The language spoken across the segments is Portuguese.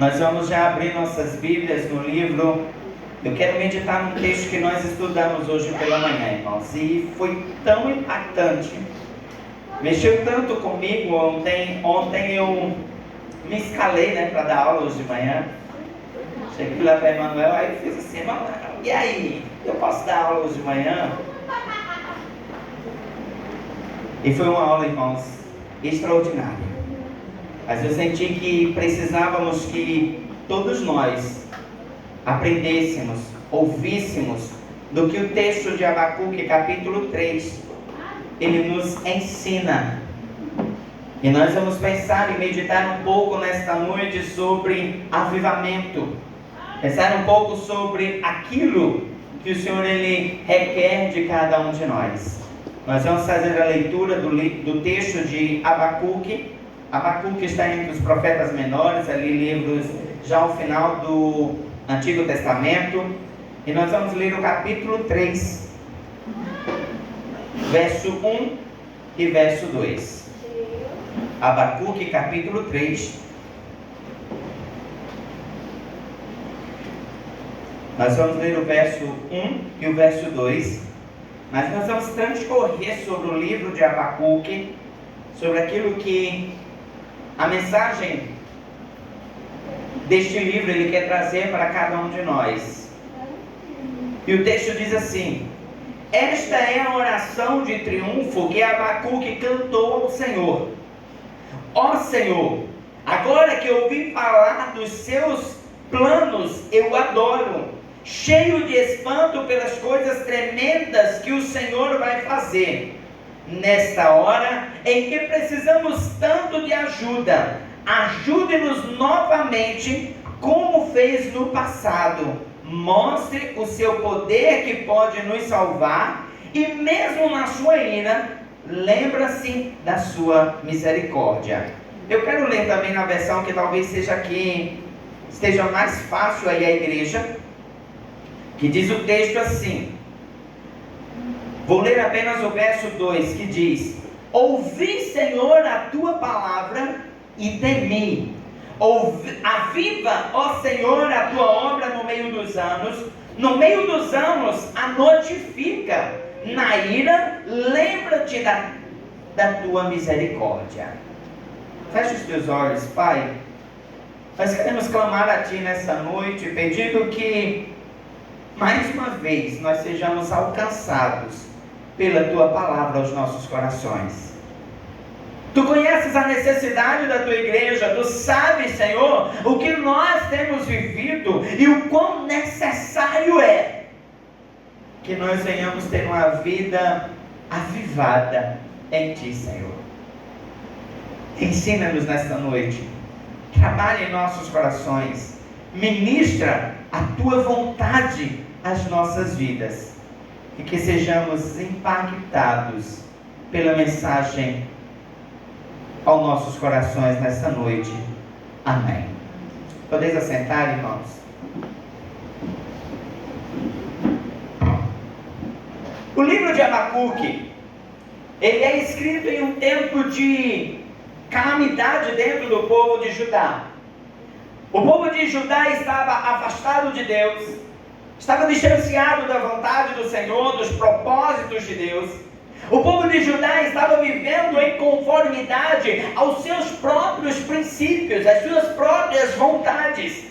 Nós vamos já abrir nossas Bíblias no livro. Eu quero meditar num texto que nós estudamos hoje pela manhã, irmãos. E foi tão impactante. Mexeu tanto comigo ontem. Ontem eu me escalei, para dar aula hoje de manhã. Cheguei lá para Emanuel, aí eu fiz assim: Emanuel, e aí? Eu posso dar aula hoje de manhã? E foi uma aula, irmãos, extraordinária. Mas eu senti que precisávamos que todos nós aprendêssemos, ouvíssemos do que o texto de Abacuque, capítulo 3, ele nos ensina. E nós vamos pensar e meditar um pouco nesta noite sobre avivamento. Pensar um pouco sobre aquilo que o Senhor ele requer de cada um de nós. Nós vamos fazer a leitura do texto de Abacuque. Abacuque está entre os profetas menores, ali livros já ao final do Antigo Testamento. E nós vamos ler o capítulo 3, verso 1 e verso 2. Abacuque, capítulo 3. Nós vamos ler o verso 1 e o verso 2. Mas nós vamos transcorrer sobre o livro de Abacuque, sobre aquilo que a mensagem deste livro ele quer trazer para cada um de nós. E o texto diz assim: esta é a oração de triunfo que Abacuque cantou ao Senhor. Ó Senhor, agora que eu ouvi falar dos seus planos, eu adoro, cheio de espanto pelas coisas tremendas que o Senhor vai fazer. Nesta hora em que precisamos tanto de ajuda, ajude-nos novamente como fez no passado. Mostre o seu poder que pode nos salvar, e mesmo na sua ira, lembra-se da sua misericórdia. Eu quero ler também na versão que talvez seja aqui, esteja mais fácil aí a igreja, que diz o texto assim. Vou ler apenas o verso 2, que diz: ouvi, Senhor, a tua palavra e temi. Aviva, ó Senhor, a tua obra no meio dos anos. No meio dos anos a notifica. Na ira, lembra-te da tua misericórdia. Feche os teus olhos, Pai. Nós queremos clamar a Ti nessa noite, pedindo que mais uma vez nós sejamos alcançados pela Tua palavra aos nossos corações. Tu conheces a necessidade da Tua igreja, Tu sabes, Senhor, o que nós temos vivido e o quão necessário é que nós venhamos ter uma vida avivada em Ti, Senhor. Ensina-nos nesta noite, trabalha em nossos corações, ministra a Tua vontade às nossas vidas, e que sejamos impactados pela mensagem aos nossos corações nesta noite. Amém. Podeis assentar, irmãos? O livro de Abacuque, ele é escrito em um tempo de calamidade dentro do povo de Judá. O povo de Judá estava afastado de Deus, estava distanciado da vontade do Senhor, dos propósitos de Deus. O povo de Judá estava vivendo em conformidade aos seus próprios princípios, às suas próprias vontades.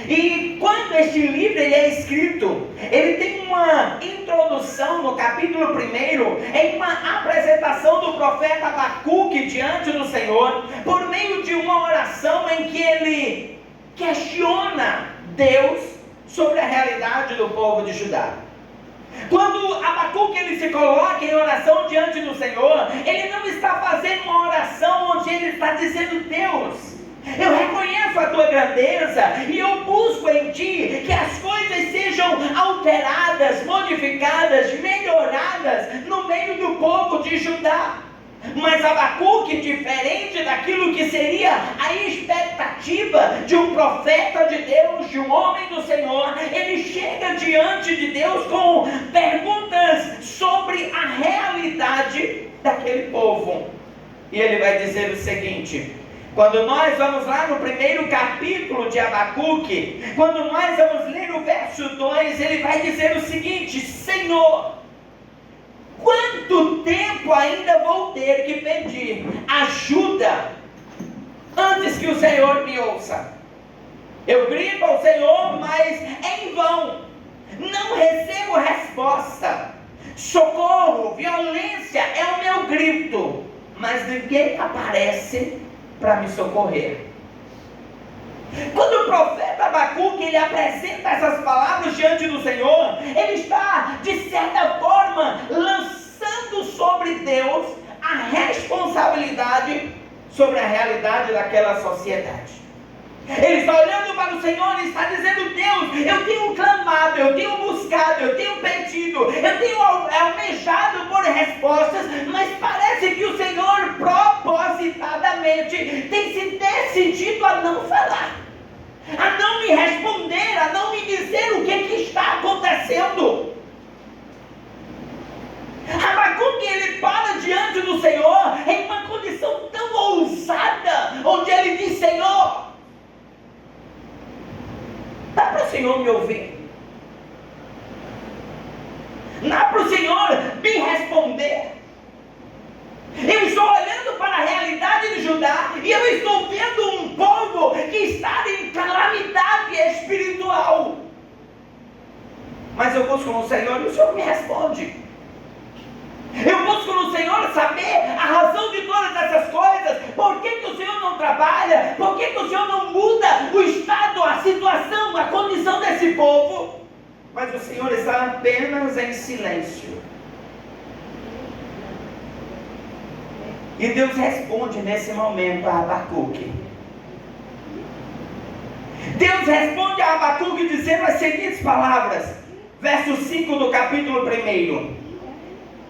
E quando este livro ele é escrito, ele tem uma introdução no capítulo 1, em uma apresentação do profeta Abacuque diante do Senhor, por meio de uma oração em que ele questiona Deus sobre a realidade do povo de Judá. Quando Abacuque ele se coloca em oração diante do Senhor, ele não está fazendo uma oração onde ele está dizendo: Deus, eu reconheço a tua grandeza e eu busco em ti que as coisas sejam alteradas, modificadas, melhoradas no meio do povo de Judá. Mas Abacuque, diferente daquilo que seria a expectativa de um profeta de Deus, de um homem do Senhor, ele chega diante de Deus com perguntas sobre a realidade daquele povo. E ele vai dizer o seguinte: Quando nós vamos lá no primeiro capítulo de Abacuque, quando nós vamos ler o verso 2, ele vai dizer o seguinte: Senhor, quanto tempo ainda vou ter que pedir ajuda antes que o Senhor me ouça? Eu grito ao Senhor, mas em vão, não recebo resposta. Socorro, violência é o meu grito, mas ninguém aparece para me socorrer. Quando o profeta Abacuque ele apresenta essas palavras diante do Senhor, ele está, de certa forma, lançando sobre Deus a responsabilidade sobre a realidade daquela sociedade. Ele está olhando para o Senhor e está dizendo: Deus, eu tenho clamado, eu tenho buscado, eu tenho pedido, eu tenho almejado por respostas, mas parece que o Senhor propositadamente tem se decidido a não falar, a não me responder, a não me dizer o que está acontecendo. Abacuque ele para diante do Senhor em uma condição tão ousada, onde ele diz: Senhor, dá para o Senhor me ouvir? Dá para o Senhor me responder? Eu estou olhando para a realidade de Judá e eu estou vendo um povo que está em calamidade espiritual. Mas eu busco no Senhor e o Senhor me responde. Eu busco no Senhor saber a razão de todas essas coisas. Por que o Senhor não trabalha? Por que o Senhor não muda o estado, a situação, a condição desse povo? Mas o Senhor está apenas em silêncio. E Deus responde nesse momento a Abacuque. Deus responde a Abacuque dizendo as seguintes palavras. Verso 5 do capítulo 1.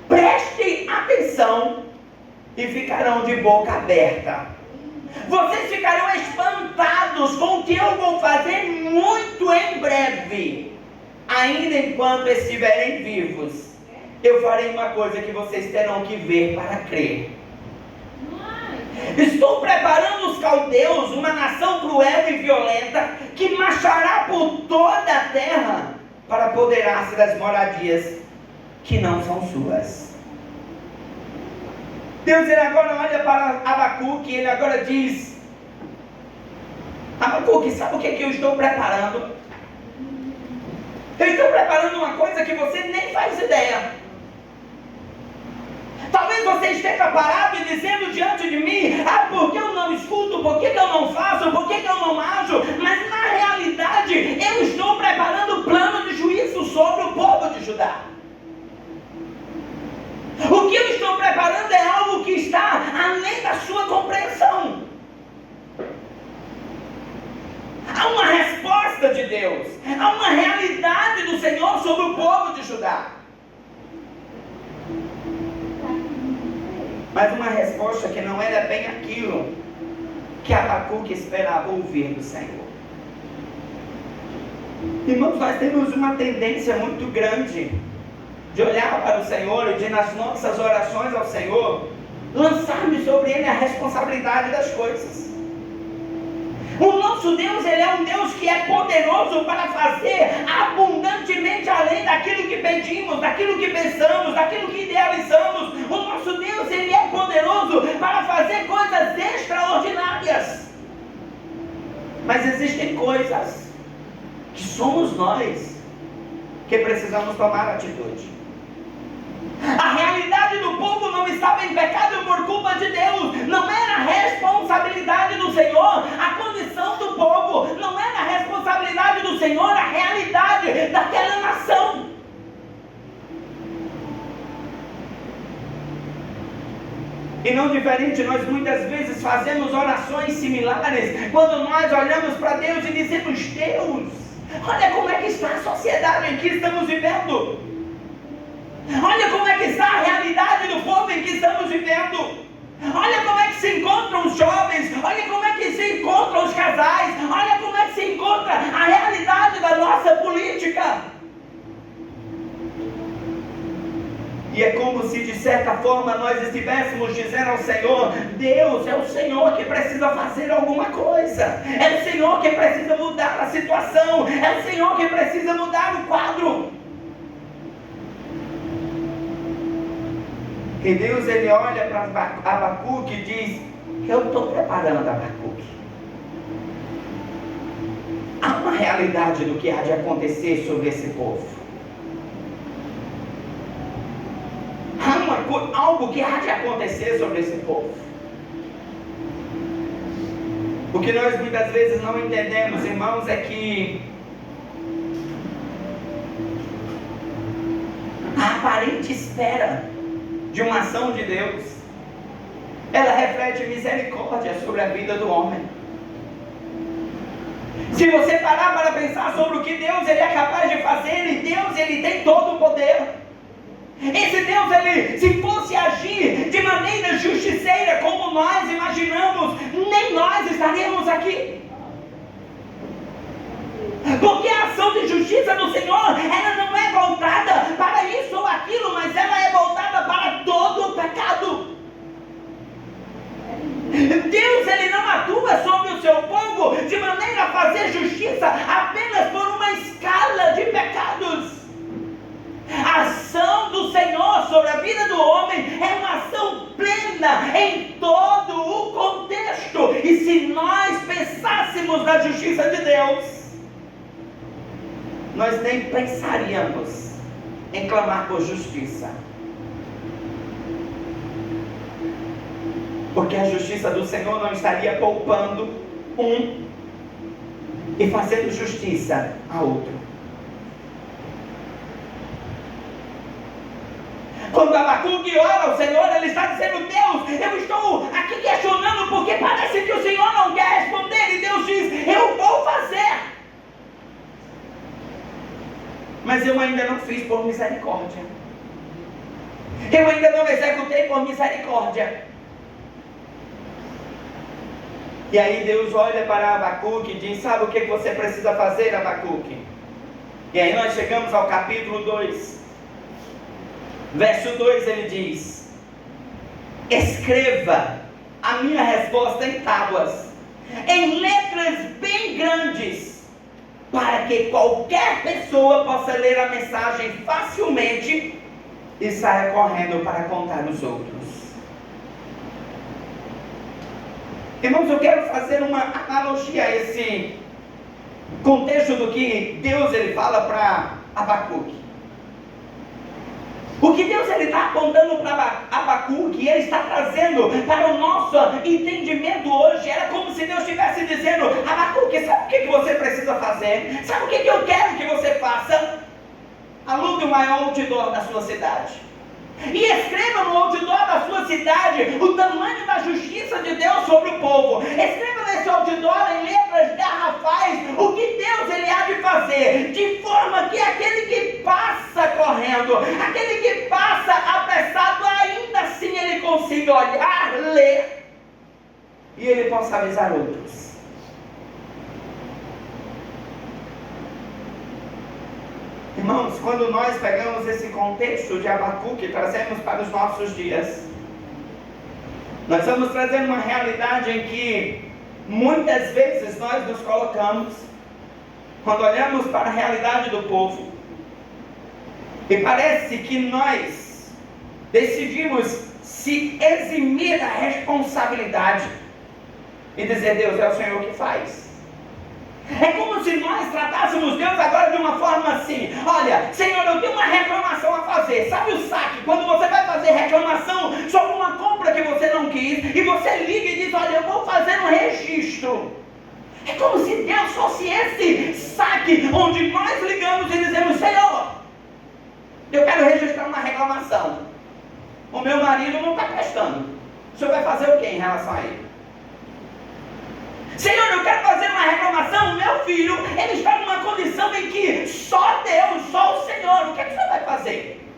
Prestem atenção e ficarão de boca aberta. Vocês ficarão espantados com o que eu vou fazer muito em breve. Ainda enquanto estiverem vivos, eu farei uma coisa que vocês terão que ver para crer. Estou preparando os caldeus, uma nação cruel e violenta, que marchará por toda a terra para apoderar-se das moradias que não são suas. Deus ele agora olha para Abacuque e ele agora diz: Abacuque, sabe o que eu estou preparando? Eu estou preparando uma coisa que você nem faz ideia. Talvez você esteja parado e dizendo diante de mim: por que eu não escuto, por que eu não faço, por que eu não ajo? Mas na realidade eu estou preparando um plano de juízo sobre o povo de Judá. O que eu estou preparando é algo que está além da sua compreensão. Há uma resposta de Deus, há uma realidade do Senhor sobre o povo de Judá. Mas uma resposta que não era bem aquilo que Abacuque esperava ouvir do Senhor. Irmãos, nós temos uma tendência muito grande de olhar para o Senhor e de, nas nossas orações ao Senhor, lançarmos sobre Ele a responsabilidade das coisas. O nosso Deus, Ele é um Deus que é poderoso para fazer abundantemente além daquilo que pedimos, daquilo que pensamos, daquilo que idealizamos. O nosso Deus, Ele é poderoso para fazer coisas extraordinárias. Mas existem coisas que somos nós que precisamos tomar atitude. A realidade do povo não estava em pecado por culpa de Deus. Não era a responsabilidade do Senhor a condição do povo. Não era a responsabilidade do Senhor a realidade daquela nação. E não diferente, nós muitas vezes fazemos orações similares quando nós olhamos para Deus e dizemos: Deus, olha como é que está a sociedade em que estamos vivendo. Olha como é que está a realidade do povo em que estamos vivendo. Olha como é que se encontram os jovens. Olha como é que se encontram os casais. Olha como é que se encontra a realidade da nossa política. E é como se de certa forma nós estivéssemos dizendo ao Senhor: Deus, é o Senhor que precisa fazer alguma coisa, é o Senhor que precisa mudar a situação, é o Senhor que precisa mudar o quadro. E Deus, ele olha para Abacuque e diz: eu estou preparando Abacuque. Há uma realidade do que há de acontecer sobre esse povo. Há algo que há de acontecer sobre esse povo. O que nós muitas vezes não entendemos, irmãos, é que a aparente espera de uma ação de Deus, ela reflete misericórdia sobre a vida do homem. Se você parar para pensar sobre o que Deus ele é capaz de fazer, e Deus ele tem todo o poder. Esse Deus, ele, se fosse agir de maneira justiceira como nós imaginamos, nem nós estaríamos aqui. Porque a ação de justiça do Senhor, ela não é voltada para isso ou aquilo, mas ela é voltada para todo o pecado. Deus, ele não atua sobre o seu povo de maneira a fazer justiça apenas por uma escala de pecados. A ação do Senhor sobre a vida do homem é uma ação plena em todo o contexto. E se nós pensássemos na justiça de Deus, nós nem pensaríamos em clamar por justiça. Porque a justiça do Senhor não estaria poupando um e fazendo justiça a outro. Quando Abacuque ora ao Senhor, ele está dizendo: Deus, eu estou aqui questionando porque parece que o Senhor não quer responder. E Deus diz: eu vou fazer, mas eu ainda não fiz por misericórdia. Eu ainda não executei por misericórdia. E aí Deus olha para Abacuque e diz: sabe o que você precisa fazer, Abacuque? E aí nós chegamos ao capítulo 2. Verso 2, ele diz: escreva a minha resposta em tábuas, em letras bem grandes, para que qualquer pessoa possa ler a mensagem facilmente e saia correndo para contar aos outros. Irmãos, eu quero fazer uma analogia a esse contexto do que Deus ele fala para Abacuque. O que Deus ele está apontando para Abacuque, ele está trazendo para o nosso entendimento hoje, era como se Deus estivesse dizendo: Abacuque, sabe o que você precisa fazer? Sabe o que eu quero que você faça? Alugue o maior outdoor da sua cidade. E escreva no outdoor da sua cidade o tamanho da justiça de Deus sobre o povo. Escreva nesse outdoor em letras garrafais o que Deus ele há de fazer, de forma que aquele que passa correndo, aquele que passa apressado, ainda assim ele consiga olhar, ler e ele possa avisar outros. Irmãos, quando nós pegamos esse contexto de Abacuque e trazemos para os nossos dias, nós vamos trazendo uma realidade em que muitas vezes nós nos colocamos, quando olhamos para a realidade do povo, e parece que nós decidimos se eximir da responsabilidade e dizer: Deus, é o Senhor que faz. É como se nós tratássemos Deus agora de uma forma assim: olha, Senhor, eu tenho uma reclamação a fazer. Sabe o saque? Quando você vai fazer reclamação sobre uma compra que você não quis, e você liga e diz: olha, eu vou fazer um registro. É como se Deus fosse esse saque, onde nós ligamos e dizemos: Senhor, eu quero registrar uma reclamação. O meu marido não está prestando. O Senhor vai fazer o que em relação a ele? Senhor, eu quero fazer uma reclamação. O meu filho, ele está numa condição em que só Deus, só o Senhor. O que é que o Senhor vai fazer?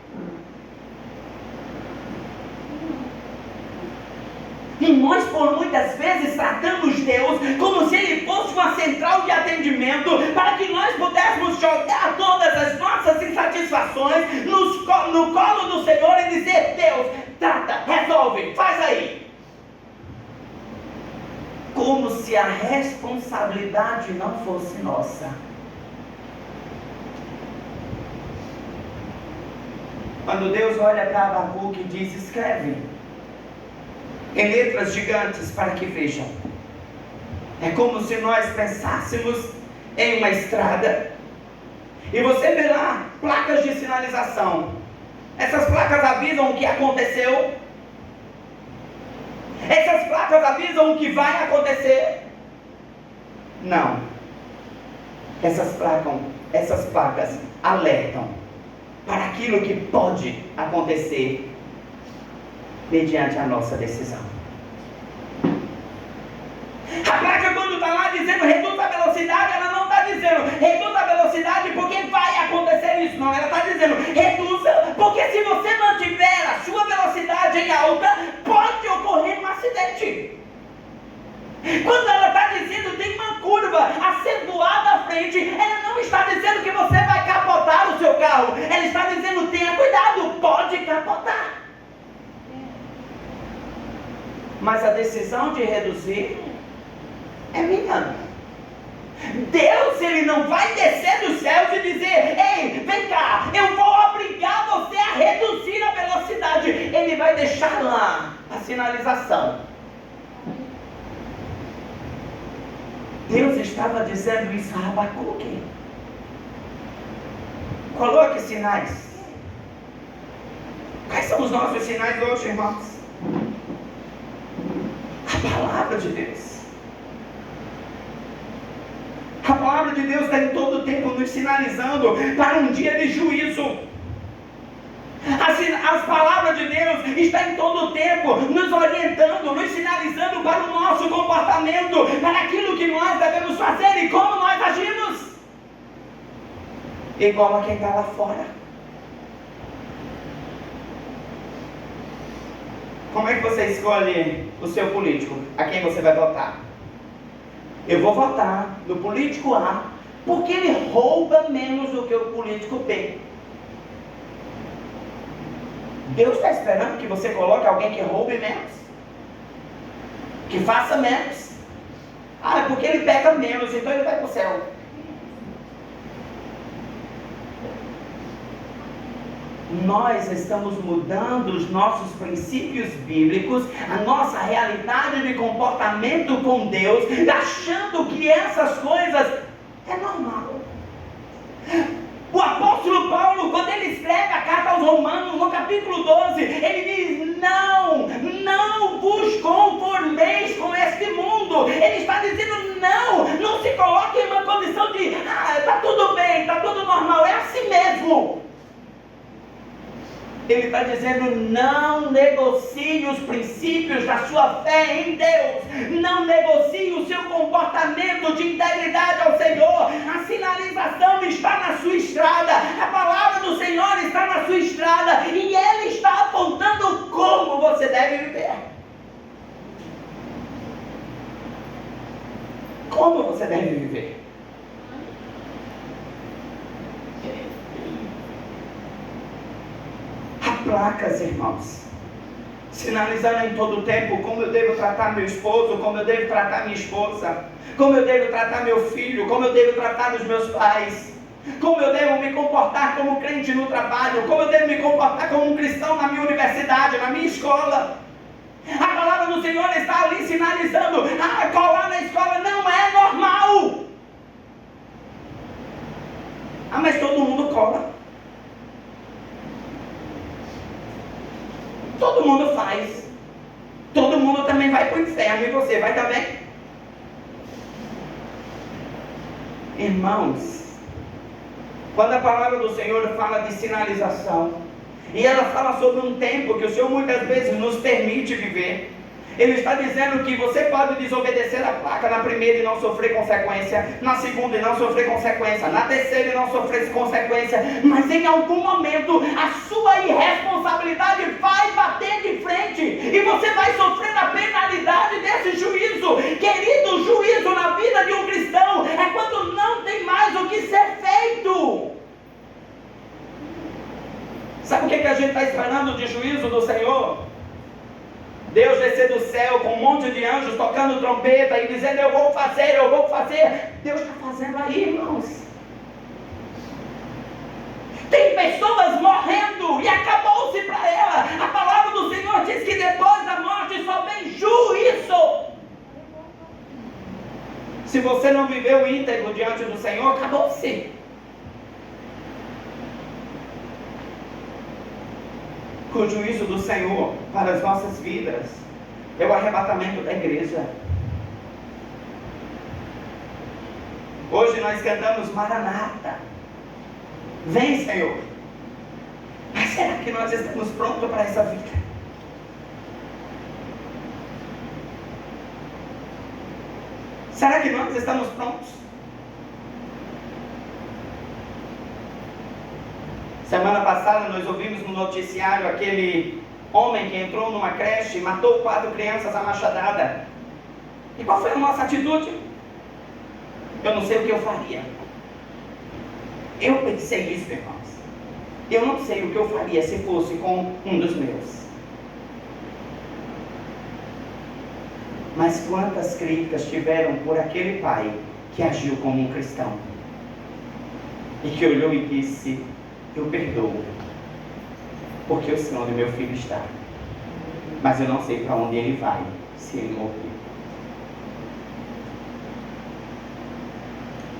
E nós, por muitas vezes, tratamos Deus como se Ele fosse uma central de atendimento para que nós pudéssemos jogar todas as nossas insatisfações no colo do do Senhor e dizer: Deus, trata, resolve, faz aí. Como se a responsabilidade não fosse nossa. Quando Deus olha para Abacuque e diz: escreve em letras gigantes para que vejam. É como se nós pensássemos em uma estrada e você vê lá placas de sinalização. Essas placas avisam o que aconteceu. Essas placas avisam o que vai acontecer. Não. Essas placas alertam para aquilo que pode acontecer mediante a nossa decisão. A placa, quando está lá dizendo reduza a velocidade, ela não está dizendo reduza a velocidade porque vai acontecer isso. Não, ela está dizendo reduza porque se você mantiver a sua velocidade em alta, pode ocorrer um acidente. Quando ela está dizendo tem uma curva acentuada à frente, ela não está dizendo que você vai capotar o seu carro. Ela está dizendo tenha cuidado, pode capotar. Mas a decisão de reduzir é minha. Deus, Ele não vai descer dos céus e dizer: ei, vem cá, eu vou obrigar você a reduzir a velocidade. Ele vai deixar lá a sinalização. Deus estava dizendo isso a Abacuque. Coloque sinais. Quais são os nossos sinais hoje, irmãos? A palavra de Deus. A palavra de Deus está em todo o tempo nos sinalizando para um dia de juízo. As palavras de Deus estão em todo o tempo nos orientando, nos sinalizando para o nosso comportamento, para aquilo que nós devemos fazer e como nós agimos. Igual a quem está lá fora. Como é que você escolhe o seu político? A quem você vai votar? Eu vou votar no político A porque ele rouba menos do que o político B. Deus está esperando que você coloque alguém que roube menos, que faça menos. É porque ele pega menos, então ele vai para o céu. Nós estamos mudando os nossos princípios bíblicos, a nossa realidade de comportamento com Deus, achando que essas coisas é normal. O apóstolo Paulo, quando ele escreve a carta aos Romanos, no capítulo 12, ele diz: não vos conformeis com este mundo. Ele está dizendo: não se coloque em uma condição de está tudo bem, está tudo normal, é assim mesmo. Ele está dizendo: não negocie os princípios da sua fé em Deus. Não negocie o seu comportamento de integridade ao Senhor. A sinalização está na sua estrada. A palavra do Senhor está na sua estrada. E Ele está apontando como você deve viver. Como você deve viver. Placas, irmãos, sinalizando em todo o tempo como eu devo tratar meu esposo, como eu devo tratar minha esposa, como eu devo tratar meu filho, como eu devo tratar os meus pais, como eu devo me comportar como crente no trabalho, como eu devo me comportar como um cristão na minha universidade, na minha escola. A palavra do Senhor está ali sinalizando: colar na escola não é normal. Mas todo mundo cola. Todo mundo faz. Todo mundo também vai para o inferno. E você vai também? Irmãos, quando a palavra do Senhor fala de sinalização, e ela fala sobre um tempo que o Senhor muitas vezes nos permite viver, Ele está dizendo que você pode desobedecer a placa na primeira e não sofrer consequência, na segunda e não sofrer consequência, na terceira e não sofrer consequência, mas em algum momento a sua irresponsabilidade vai bater de frente e você vai sofrer a penalidade desse juízo. Querido, juízo na vida de um cristão é quando não tem mais o que ser feito. Sabe o que a gente está esperando de juízo do Senhor? Deus descer do céu com um monte de anjos tocando trombeta e dizendo: eu vou fazer, eu vou fazer. Deus está fazendo aí, irmãos. Tem pessoas morrendo e acabou-se para ela. A palavra do Senhor diz que depois da morte só vem juízo. Se você não viveu íntegro diante do Senhor, acabou-se. O juízo do Senhor para as nossas vidas é o arrebatamento da igreja. Hoje nós cantamos Maranata. Vem, Senhor. Mas será que nós estamos prontos para essa vida? Será que nós estamos prontos? Semana passada nós ouvimos no noticiário aquele homem que entrou numa creche e matou 4 crianças à machadada. E qual foi a nossa atitude? Eu não sei o que eu faria. Eu pensei isso, irmãos. Eu não sei o que eu faria se fosse com um dos meus. Mas quantas críticas tiveram por aquele pai que agiu como um cristão e que olhou e disse: eu perdoo, porque o Senhor do meu filho está, mas eu não sei para onde ele vai se ele morrer.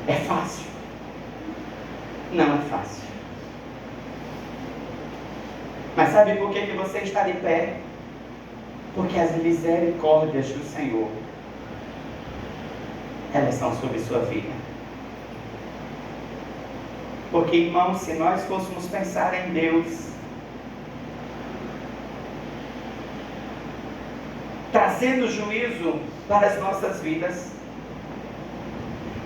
É fácil? Não é fácil. Mas sabe por que você está de pé? Porque as misericórdias do Senhor, elas são sobre sua vida. Porque, irmãos, se nós fôssemos pensar em Deus, trazendo juízo para as nossas vidas,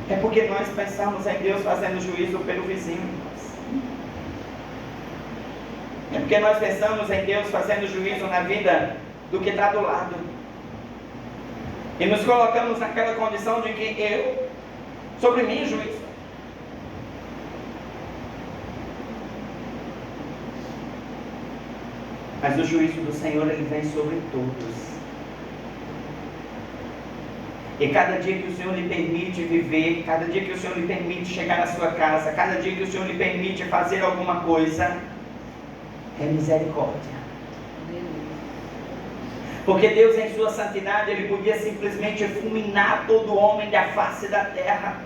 é porque nós pensamos em Deus fazendo juízo pelo vizinho. É porque nós pensamos em Deus fazendo juízo na vida do que está do lado. E nos colocamos naquela condição de que sobre mim juízo. Mas o juízo do Senhor, ele vem sobre todos. E cada dia que o Senhor lhe permite viver, cada dia que o Senhor lhe permite chegar à sua casa, cada dia que o Senhor lhe permite fazer alguma coisa, é misericórdia. Porque Deus, em sua santidade, ele podia simplesmente fulminar todo homem da face da terra.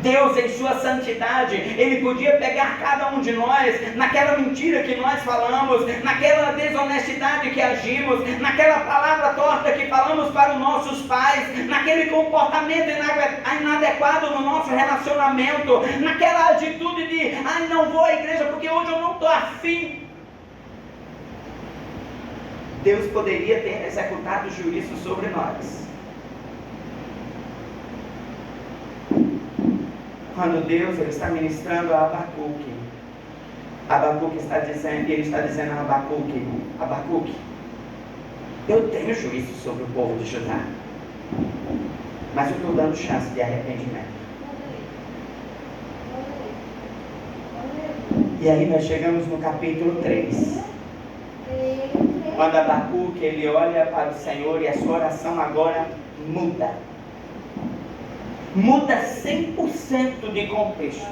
Deus, em sua santidade, ele podia pegar cada um de nós naquela mentira que nós falamos, naquela desonestidade que agimos, naquela palavra torta que falamos para os nossos pais, naquele comportamento inadequado no nosso relacionamento, naquela atitude de: ai, não vou à igreja porque hoje eu não estou afim. Deus poderia ter executado juízo sobre nós. Quando Deus, ele está ministrando a Abacuque, Abacuque está dizendo, ele está dizendo a Abacuque: Abacuque, eu tenho juízo sobre o povo de Judá, mas eu estou dando chance de arrependimento. E aí nós chegamos no capítulo 3, quando Abacuque, ele olha para o Senhor e a sua oração agora muda 100% de contexto.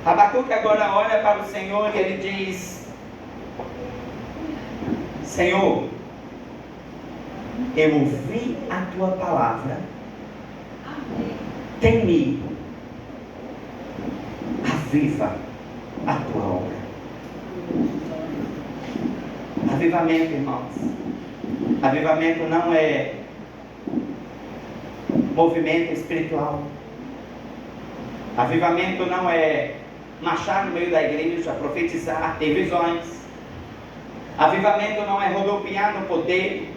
Abacuque agora olha para o Senhor e ele diz: Senhor, eu ouvi a tua palavra, temi, aviva a tua obra. Avivamento, irmãos, avivamento não é movimento espiritual. Avivamento não é marchar no meio da igreja, profetizar, ter visões. Avivamento não é rodopiar no poder,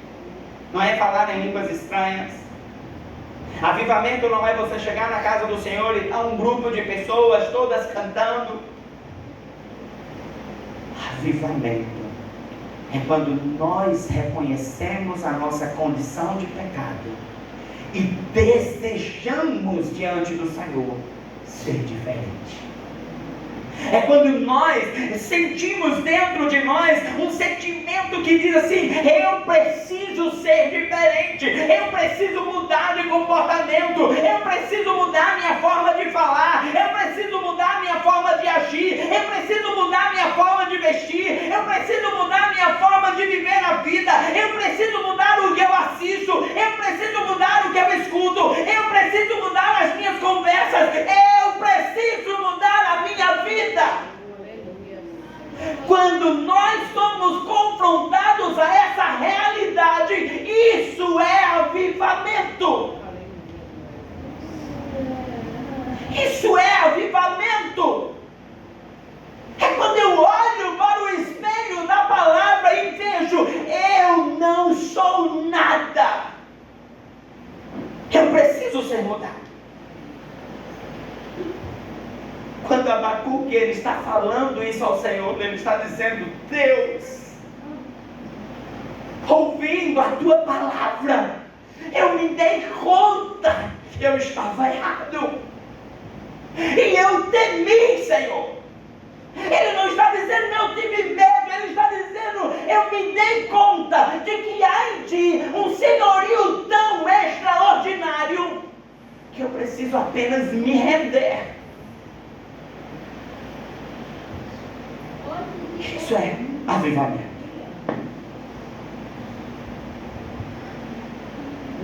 não é falar em línguas estranhas. Avivamento não é você chegar na casa do Senhor e estar um grupo de pessoas todas cantando. Avivamento é quando nós reconhecemos a nossa condição de pecado e desejamos diante do Senhor ser diferente. É quando nós sentimos dentro de nós um sentimento que diz assim: eu preciso ser diferente, eu preciso mudar de comportamento, eu preciso mudar minha forma de falar, eu preciso mudar minha forma de agir, eu preciso mudar minha forma de vestir, eu preciso mudar minha forma de viver a vida, eu preciso mudar o que eu assisto, eu preciso mudar o que eu escuto, eu preciso mudar as minhas conversas, eu preciso mudar a minha vida. Quando nós somos confrontados a essa realidade, isso é avivamento. Isso é avivamento. É quando eu olho para o espelho da palavra e vejo: eu não sou nada, eu preciso ser mudado. Quando Abacuque ele está falando isso ao Senhor, ele está dizendo: Deus, ouvindo a tua palavra, eu me dei conta que eu estava errado, e eu temi, Senhor. Ele não está dizendo eu tive medo, ele está dizendo eu me dei conta de que há em ti um senhorio tão extraordinário que eu preciso apenas me render. Isso é avivamento.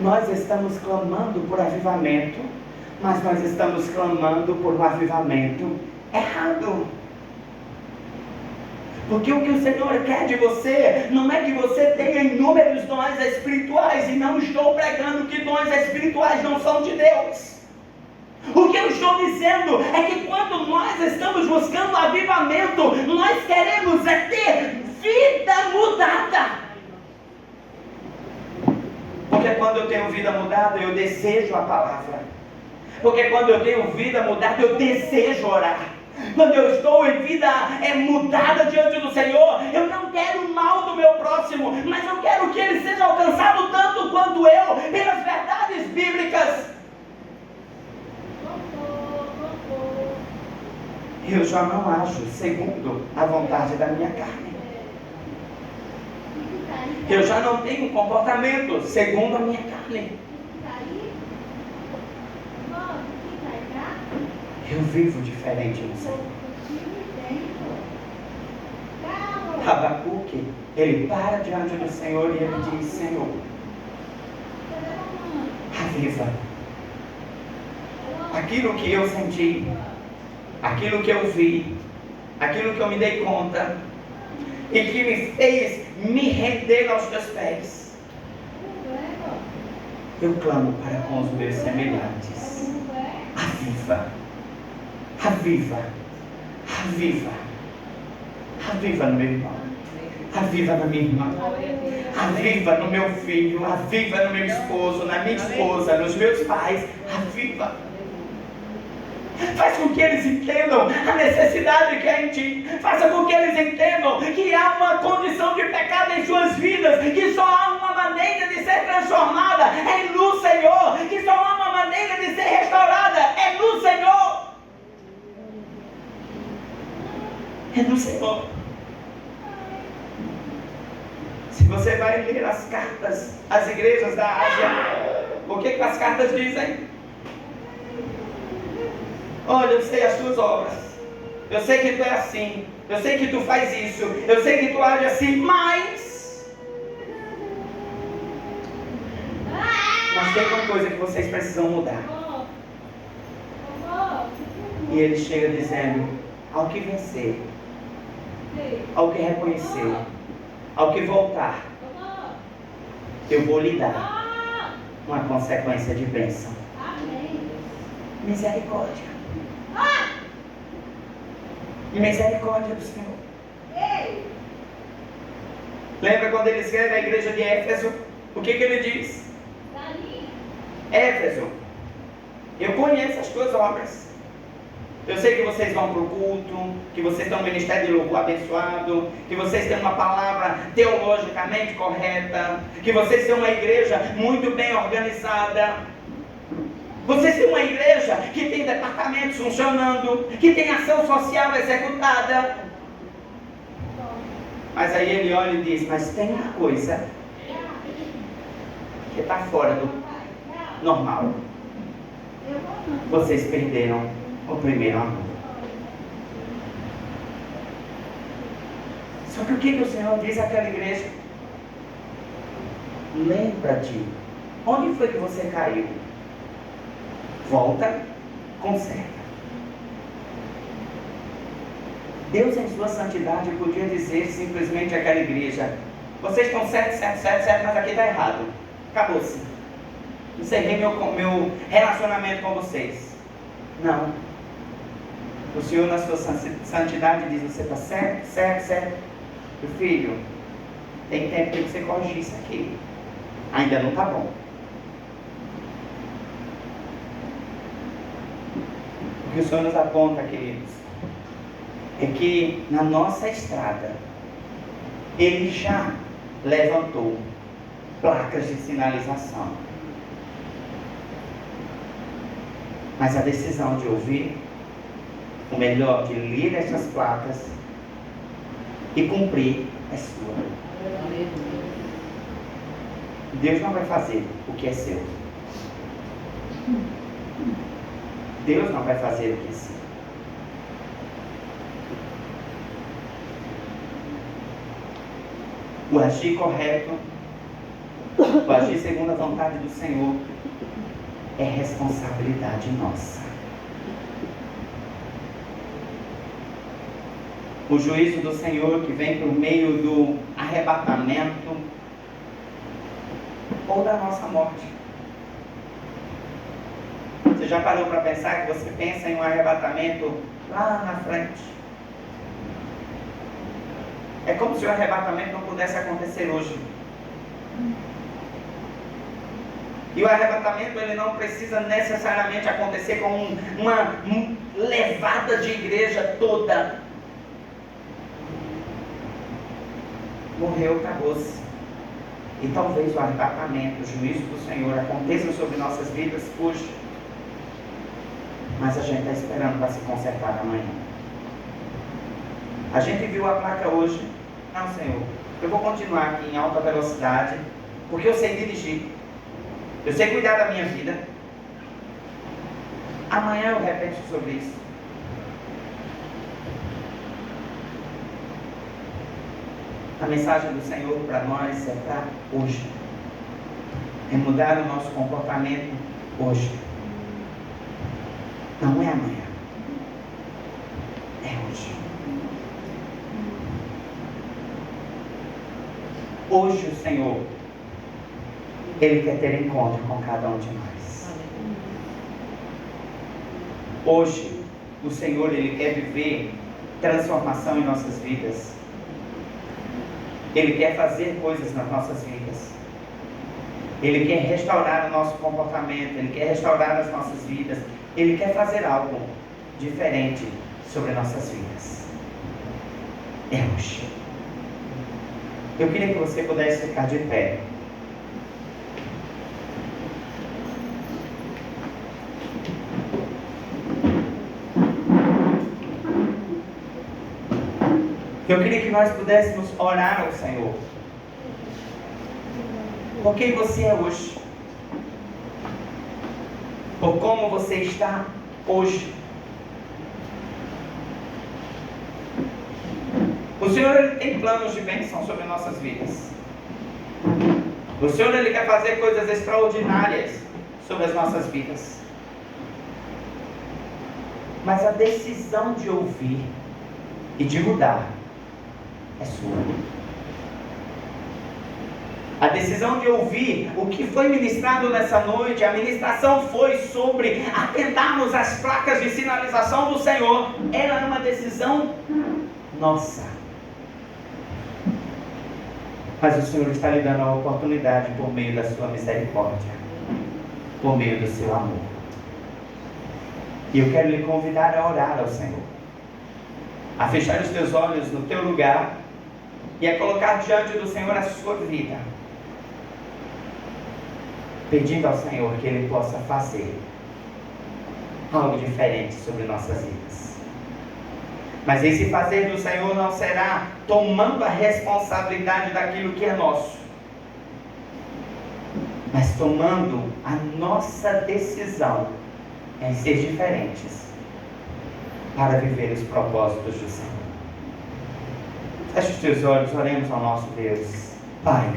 Nós estamos clamando por avivamento, mas nós estamos clamando por um avivamento errado. Porque o que o Senhor quer de você não é que você tenha inúmeros dons espirituais, e não estou pregando que dons espirituais não são de Deus. O que eu estou dizendo é que quando nós estamos buscando avivamento, nós queremos é ter vida mudada. Porque quando eu tenho vida mudada, eu desejo a palavra. Porque quando eu tenho vida mudada, eu desejo orar. Quando eu estou em vida mudada diante do Senhor, eu não quero o mal do meu próximo, mas eu quero que ele seja alcançado tanto quanto eu, pelas verdades bíblicas. Eu já não ajo segundo a vontade da minha carne. Eu já não tenho comportamento segundo a minha carne. Eu vivo diferente no Senhor. Abacuque, ele para diante do Senhor e ele diz: Senhor, aviva aquilo que eu senti, aquilo que eu vi, aquilo que eu me dei conta e que me fez me render aos teus pés. Eu clamo para com os meus semelhantes: aviva, aviva, aviva, aviva no meu irmão, aviva na minha irmã, aviva no meu filho, aviva no meu esposo, na minha esposa, nos meus pais, aviva. Faz com que eles entendam a necessidade que há em ti. Faça com que eles entendam que há uma condição de pecado em suas vidas, que só há uma maneira de ser transformada, é no Senhor. Que só há uma maneira de ser restaurada, é no Senhor. É no Senhor. Se você vai ler as cartas às igrejas da Ásia, o que as cartas dizem? Olha, eu sei as tuas obras, eu sei que tu é assim, eu sei que tu faz isso, eu sei que tu age assim, mas tem uma coisa que vocês precisam mudar. E ele chega dizendo: ao que vencer, ao que reconhecer, ao que voltar, eu vou lhe dar uma consequência de bênção. Misericórdia. Misericórdia do Senhor. Lembra quando ele escreve a igreja de Éfeso? O que ele diz? Éfeso, eu conheço as tuas obras. Eu sei que vocês vão para o culto, que vocês têm um ministério de louvor abençoado, que vocês têm uma palavra teologicamente correta, que vocês têm uma igreja muito bem organizada. Vocês têm uma igreja que tem departamentos funcionando, que tem ação social executada. Mas aí ele olha e diz, mas tem uma coisa que está fora do normal. Vocês perderam o primeiro amor. Só que o que o Senhor diz àquela igreja? Lembra-te, onde foi que você caiu? Volta, conserta. Deus em sua santidade podia dizer simplesmente àquela igreja, vocês estão certo, mas aqui está errado. Acabou-se. Encerrei meu relacionamento com vocês. Não. O Senhor na sua santidade diz, você está certo. Meu filho, tem tempo que você corrigir isso aqui. Ainda não está bom. O que o Senhor nos aponta, queridos, é que na nossa estrada, Ele já levantou placas de sinalização. Mas a decisão de ouvir, ou melhor, de ler essas placas e cumprir é sua. Deus não vai fazer o que é seu. Deus não vai fazer o que é seu. O agir correto, o agir segundo a vontade do Senhor, é responsabilidade nossa. O juízo do Senhor que vem por meio do arrebatamento ou da nossa morte. Você já parou para pensar que você pensa em um arrebatamento lá na frente? É como se o arrebatamento não pudesse acontecer hoje. E o arrebatamento ele não precisa necessariamente acontecer com uma levada de igreja toda. Morreu, acabou-se. E talvez o arrebatamento, o juízo do Senhor aconteça sobre nossas vidas hoje. Mas a gente está esperando para se consertar amanhã. A gente viu a placa hoje. Não, Senhor, eu vou continuar aqui em alta velocidade, porque eu sei dirigir. Eu sei cuidar da minha vida. Amanhã eu repenso sobre isso. A mensagem do Senhor para nós é para hoje. É mudar o nosso comportamento hoje. Não é amanhã. É hoje. Hoje o Senhor, Ele quer ter encontro com cada um de nós. Hoje o Senhor, Ele quer viver transformação em nossas vidas. Ele quer fazer coisas nas nossas vidas. Ele quer restaurar o nosso comportamento. Ele quer restaurar as nossas vidas. Ele quer fazer algo diferente sobre nossas vidas. É hoje. Eu queria que você pudesse ficar de pé. Eu queria que nós pudéssemos orar ao Senhor. Por quem você é hoje. Por como você está hoje. O Senhor ele tem planos de bênção sobre nossas vidas. O Senhor ele quer fazer coisas extraordinárias sobre as nossas vidas. Mas a decisão de ouvir e de mudar é sua. A decisão de ouvir o que foi ministrado nessa noite, a ministração foi sobre atentarmos às placas de sinalização do Senhor. Ela é uma decisão nossa. Mas o Senhor está lhe dando a oportunidade por meio da sua misericórdia, por meio do seu amor. E eu quero lhe convidar a orar ao Senhor, a fechar os teus olhos no teu lugar e a colocar diante do Senhor a sua vida, pedindo ao Senhor que Ele possa fazer algo diferente sobre nossas vidas. Mas esse fazer do Senhor não será tomando a responsabilidade daquilo que é nosso, mas tomando a nossa decisão em ser diferentes para viver os propósitos do Senhor. Feche os teus olhos, oremos ao nosso Deus. Pai,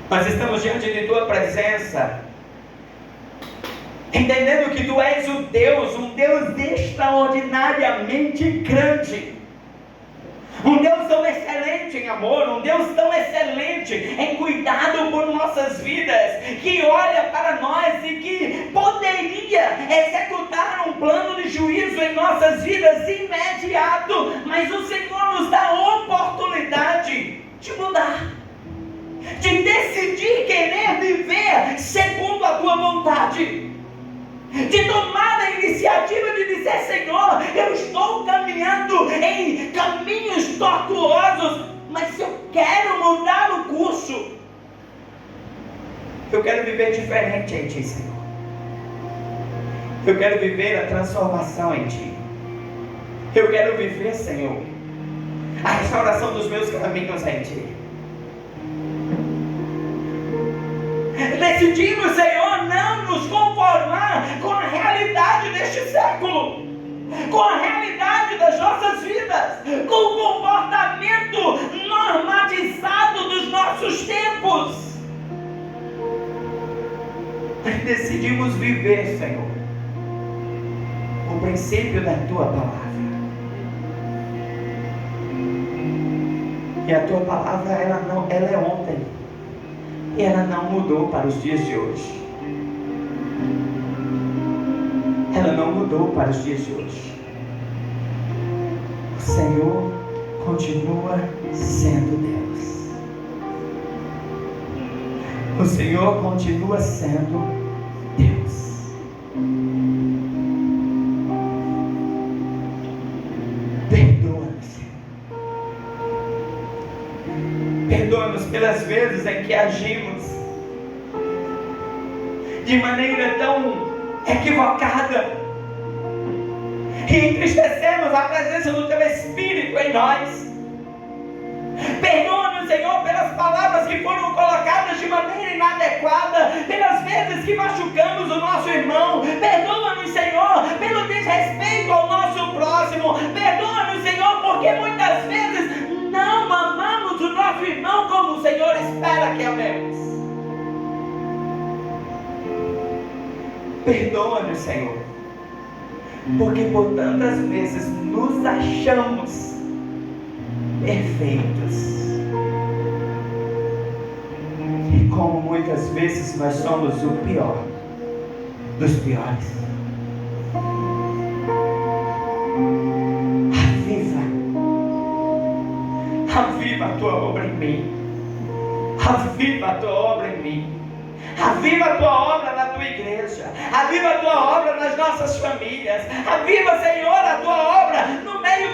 nós estamos diante de Tua presença, entendendo que Tu és um Deus extraordinariamente grande, um Deus tão excelente em amor, um Deus tão excelente em cuidado por nossas vidas, que olha para nós e que poderia executar um plano de juízo em nossas vidas imediato, mas o Senhor nos dá a oportunidade de mudar, de decidir querer viver segundo a Tua vontade, de tomar a iniciativa de dizer: Senhor, eu estou caminhando em caminhos tortuosos, mas eu quero mudar o curso, eu quero viver diferente em Ti, Senhor, eu quero viver a transformação em Ti, eu quero viver, Senhor, a restauração dos meus caminhos em Ti. Decidimos, Senhor, não nos conformar com a realidade deste século, com a realidade das nossas vidas, com o comportamento normatizado dos nossos tempos. Decidimos viver, Senhor, o princípio da Tua palavra. E a Tua palavra, ela é ontem, e ela não mudou para os dias de hoje. Ela não mudou para os dias de hoje. O Senhor continua sendo Deus. O Senhor continua sendo Deus. Perdoa-nos, Senhor. Perdoa-nos pelas vezes em que agimos de maneira tão equivocada e entristecemos a presença do Teu Espírito em nós. Perdoa-nos, Senhor, pelas palavras que foram colocadas de maneira inadequada, pelas vezes que machucamos o nosso irmão. Perdoa-nos, Senhor, pelo desrespeito ao nosso próximo. Perdoa-nos, Senhor, porque muitas vezes não amamos o nosso irmão como o Senhor espera que amemos. Perdoa-nos, Senhor, porque por tantas vezes nos achamos perfeitos, e como muitas vezes nós somos o pior dos piores. Aviva a Tua obra em mim, aviva a Tua obra em mim. Aviva a Tua obra na Tua igreja, aviva a Tua obra nas nossas famílias, aviva, Senhor, a Tua obra no meio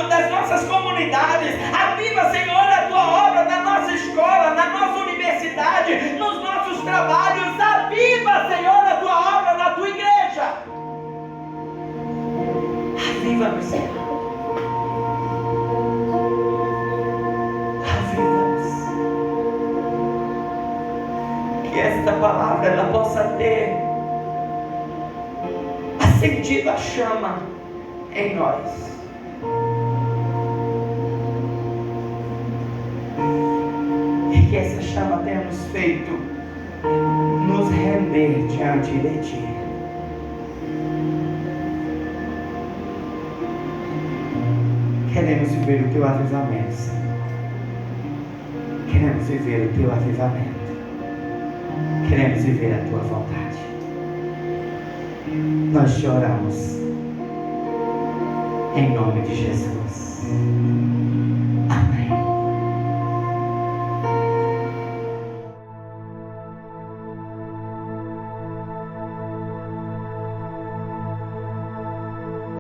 das nossas comunidades, aviva, Senhor, a Tua obra na nossa escola, na nossa universidade, nos nossos trabalhos. Aviva, Senhor, a Tua obra na Tua igreja. Aviva-nos, Senhor. Que esta palavra ela possa ter acendido a chama em nós, e que essa chama tenha nos feito nos render diante de Ti. Queremos viver o Teu avivamento, Senhor. Queremos viver o Teu avivamento. Queremos viver a Tua vontade. Nós te oramos em nome de Jesus.